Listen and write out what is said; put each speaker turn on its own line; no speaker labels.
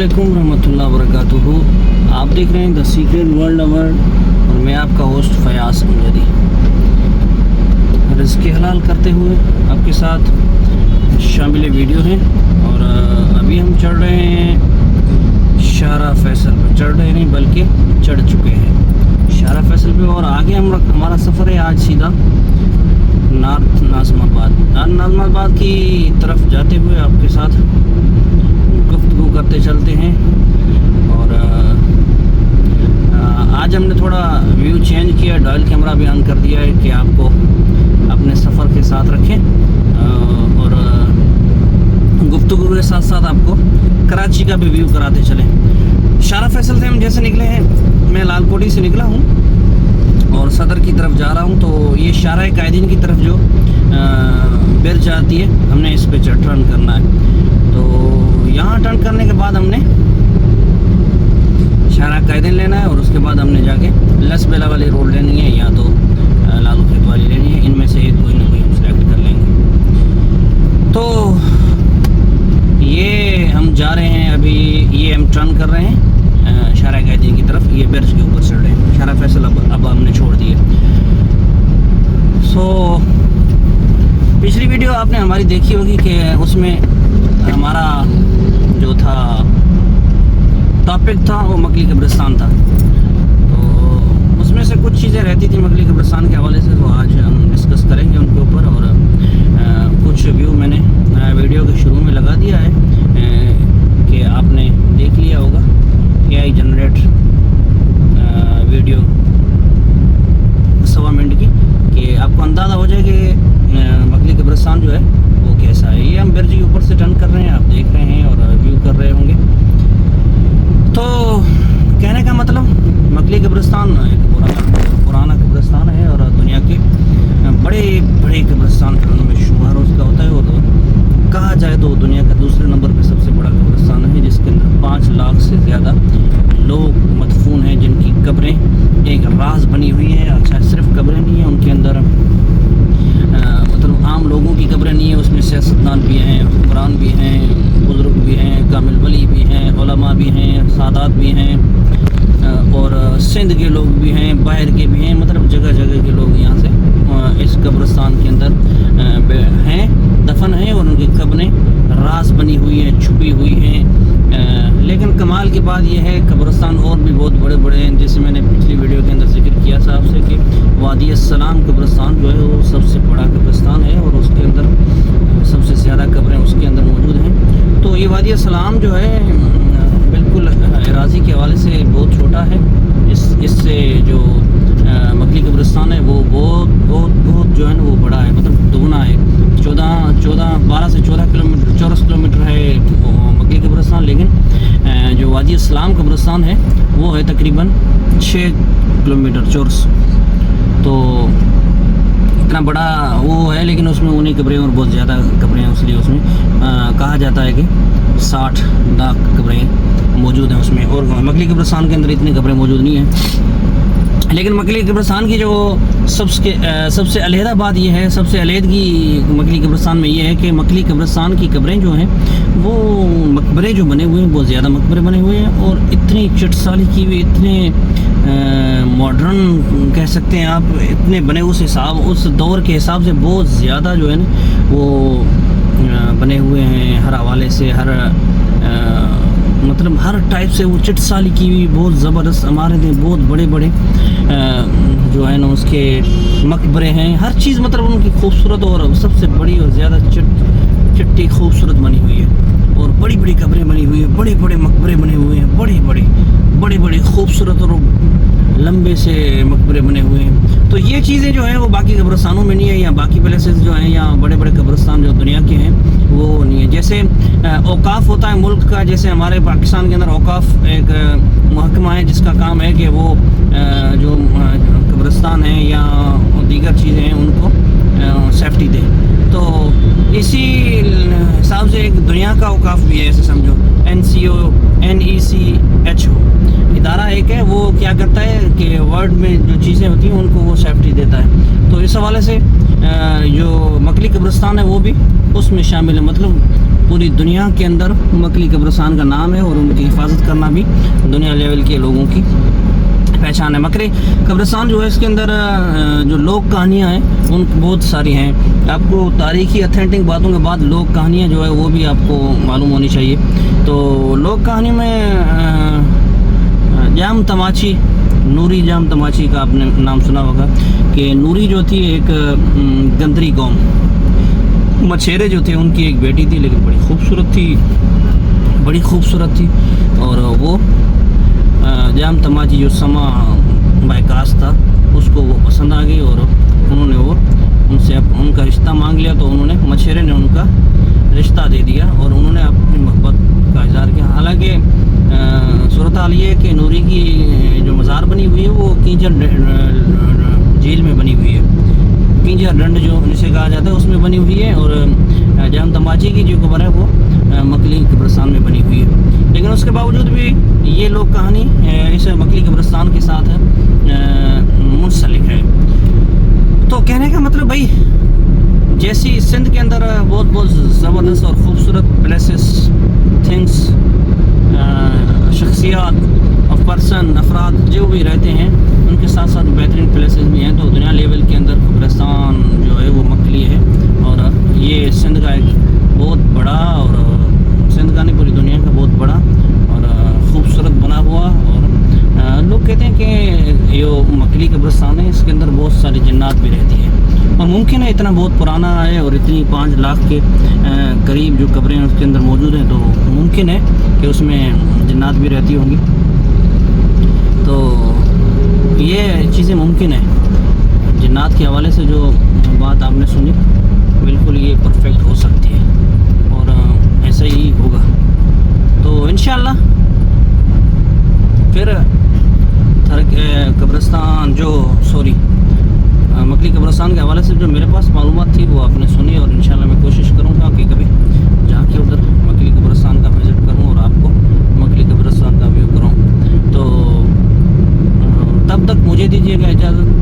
अस्सलामुअलैकुम रहमतुल्लाहि वबरकातुहू। आप देख रहे हैं द सीक्रेट वर्ल्ड अवर्ड और मैं आपका होस्ट फयाज अमजदी। रिज़्क़ हलाल करते हुए आपके साथ शामिल वीडियो हैं। और अभी हम चढ़ रहे हैं शाहरा फैसल पर। चढ़ रहे नहीं बल्कि चढ़ चुके हैं शाहरा फैसल पे। और आगे हमारा सफ़र है आज सीधा नॉर्थ नाज़िमाबाद की तरफ जाते हुए आपके साथ गुफ्तगू करते चलते हैं। और आज हमने थोड़ा व्यू चेंज किया, डॉयल कैमरा भी ऑन कर दिया है कि आपको अपने सफ़र के साथ रखें और गुफ्तगू के साथ साथ आपको कराची का भी व्यू कराते चलें। शाहरा फैसल से हम जैसे निकले हैं, मैं लालकोटी से निकला हूँ और सदर की तरफ जा रहा हूँ। तो ये शाहरा कायदीन की तरफ जो बिरज आती है, हमने इस पे टर्न करना है। तो यहाँ टर्न करने के बाद हमने शाहरा कायदीन लेना है और उसके बाद हमने जाके लस बेला वाली रोड लेनी है या तो लालू खेत वाली लेनी है। इनमें से एक कोई ना कोई हम सेलेक्ट कर लेंगे। तो ये हम जा रहे हैं अभी, ये हम टर्न कर रहे हैं शाहरा कायदीन की तरफ। ये बिरज के ऊपर चढ़ रहे हैं। शाहरा फैसल अब हमने छोड़ दिए। सो पिछली वीडियो आपने हमारी देखी होगी कि उसमें हमारा जो था टॉपिक था वो मकली कब्रिस्तान था। तो उसमें से कुछ चीज़ें रहती थी मकली कब्रिस्तान के हवाले से, तो आज हम डिस्कस करेंगे उनके ऊपर। और कुछ व्यू मैंने वीडियो के शुरू में लगा दिया है कि आपने देख लिया होगा AI जनरेट वीडियो 1.25 मिनट की, कि आपको अंदाज़ा हो जाए कि मकली कब्रिस्तान जो है वो कैसा है। ये हम बिरज के ऊपर से टर्न कर रहे हैं, आप देख रहे हैं और व्यू कर रहे होंगे। तो कहने का मतलब मकली कब्रिस्तान एक पुराना कब्रिस्तान है और दुनिया के बड़े बड़े कब्रिस्तान में शुमार उसका होता है। और कहा जाए तो दुनिया का दूसरे नंबर पे सबसे बड़ा कब्रिस्तान है, जिसके अंदर 5 लाख से ज़्यादा लोग मदफून हैं, जिनकी कब्रें एक राज बनी हुई है। अच्छा, सिर्फ कब्रें नहीं हैं, उनके अंदर मतलब आम लोगों की कब्रें नहीं है, उसमें सियासतदान भी हैं, हुक्मरान भी हैं, बुज़ुर्ग भी हैं, कामिल वली भी हैं, उलमा भी हैं, सादात भी हैं और सिंध के लोग भी हैं, बाहर के भी हैं। मतलब जगह जगह के लोग यहाँ से इस कब्रिस्तान के अंदर हैं, दफन हैं और उनकी कब्रें राज बनी हुई हैं, छुपी हुई हैं। लेकिन कमाल की बात यह है, कब्रिस्तान और भी बहुत बड़े बड़े हैं, जैसे मैंने पिछली वीडियो के अंदर जिक्र किया था आपसे कि वादी अस्सलाम कब्रिस्तान जो है वो सबसे बड़ा कब्रिस्तान है और उसके अंदर सबसे ज़्यादा कब्रें उसके अंदर मौजूद हैं। तो ये वादी अस्सलाम जो है बिल्कुल एराज़ी के हवाले से बहुत छोटा है। इससे जो मकली कब्रिस्तान है वो बहुत जो है ना वो बड़ा है, मतलब दुगना है। 12 से 14 किलोमीटर चौरस किलोमीटर है मकली कब्रिस्तान, लेकिन जो वादी अस्सलाम कब्रिस्तान है वो है तकरीबन 6 किलोमीटर चौरस। तो इतना बड़ा वो है, लेकिन उसमें ऊनी कब्रें और बहुत ज़्यादा कब्रें हैं, इसलिए उसमें कहा जाता है कि 60 लाख कब्रें मौजूद हैं उसमें। और मकली कब्रिस्तान के अंदर इतनी कब्रें मौजूद नहीं हैं। लेकिन मकली कब्रिस्तान की जो सबसे अलहदा बात यह है, सबसे अलहदगी मकली कब्रिस्तान में ये है कि मकली कब्रिस्तान की कब्रें जो हैं वो मकबरे जो बने हुए हैं, बहुत ज़्यादा मकबरे बने हुए हैं और इतनी चिटसाली की हुई, इतने मॉडर्न कह सकते हैं आप, इतने बने उस दौर के हिसाब से बहुत ज़्यादा जो है ना वो बने हुए हैं। हर हवाले से मतलब हर टाइप से वो चिटसाली की हुई बहुत ज़बरदस्त इमारतें, बहुत बड़े बड़े जो है ना उसके मकबरे हैं। हर चीज़ मतलब उनकी खूबसूरत और सबसे बड़ी और ज़्यादा चिट्टी खूबसूरत बनी हुई है और बड़ी बड़ी कब्रें बनी हुई है, बड़े बड़े मकबरे बने हुए हैं, बड़े बड़े खूबसूरत और लंबे से मकबरे बने हुए हैं। तो ये चीज़ें जो हैं वो बाकी कब्रिस्तानों में नहीं है, या बाकी प्लेसेस जो हैं या बड़े बड़े कब्रिस्तान जो दुनिया के हैं वो नहीं है। जैसे औकाफ होता है मुल्क का, जैसे हमारे पाकिस्तान के अंदर औकाफ एक महकमा है जिसका काम है कि वो जो कब्रिस्तान है या दीगर चीज़ें हैं उनको सेफ्टी दे। तो इसी हिसाब से एक दुनिया का औकाफ भी है, ऐसे समझो NECHO इदारा एक है, वो क्या करता है कि वर्ल्ड में जो चीज़ें होती हैं उनको वो सेफ्टी देता है। तो इस हवाले से जो मकली कब्रिस्तान है वो भी उसमें शामिल है। मतलब पूरी दुनिया के अंदर मकली कब्रिस्तान का नाम है और उनकी हिफाजत करना भी दुनिया लेवल के लोगों की पहचान है। मकली कब्रिस्तान जो है इसके अंदर जो लोक कहानियाँ हैं उन बहुत सारी हैं। आपको तारीखी अथेंटिक बातों के बाद लोक कहानियाँ जो है वो भी आपको मालूम होनी चाहिए। तो लोक कहानी में जाम तमाची, नूरी जाम तमाची का आपने नाम सुना होगा कि नूरी जो थी एक गंदरी कौम, मछेरे जो थे उनकी एक बेटी थी, लेकिन बड़ी खूबसूरत थी और वो जाम तमाची जो समा बायकास था उसको वो पसंद आ गई और उन्होंने वो उनसे उनका रिश्ता मांग लिया। तो उन्होंने मछेरे ने उनका रिश्ता दे दिया और उन्होंने अपनी मोहब्बत का इज़हार किया। हालांकि सूरत हाल ये है कि नूरी की जो मज़ार बनी हुई है वो कींचर झील में बनी हुई है, कींचर डंड जो जिसे कहा जाता है उसमें बनी हुई है और जाम तमाची की जो कब्र है वो मकली कब्रिस्तान में बनी हुई है। लेकिन उसके बावजूद भी ये लोग कहानी इस मकली कब्रिस्तान के साथ मुंसलिक है। तो कहने का मतलब भाई, जैसी सिंध के अंदर बहुत ज़बरदस्त और ख़ूबसूरत प्लेसेस, थिंग्स, शख्सियात और पर्सन, अफराद जो भी रहते हैं उनके साथ साथ बेहतरीन प्लेसेस भी हैं। तो दुनिया लेवल के अंदर कब्रिस्तान जो है वो मकली है और ये सिंध का एक बहुत बड़ा, और सिंध का नहीं पूरी दुनिया का बहुत बड़ा और ख़ूबसूरत बना हुआ। और लोग कहते हैं कि ये मकली कब्रिस्तान है, इसके अंदर बहुत सारी जन्नात भी रहती है और मुमकिन है इतना बहुत पुराना है और इतनी 5 लाख के करीब जो कब्रें उसके अंदर मौजूद हैं, तो मुमकिन है कि उसमें जन्नात भी रहती होंगी। तो ये चीज़ें मुमकिन है। जन्नात के हवाले से जो बात आपने सुनी बिल्कुल ये परफेक्ट हो सकती है और ऐसा ही होगा। तो इंशाअल्लाह फिर कब्रिस्तान मकली कब्रिस्तान के हवाले से जो मेरे पास मालूमात थी वो आपने सुनी और इंशाअल्लाह मैं कोशिश करूँगा कि कभी जाके उधर मकली कब्रिस्तान का विज़िट करूँ और आपको मकली कब्रिस्तान का व्यू कराऊँ। तो तब तक मुझे दीजिएगा इजाज़त।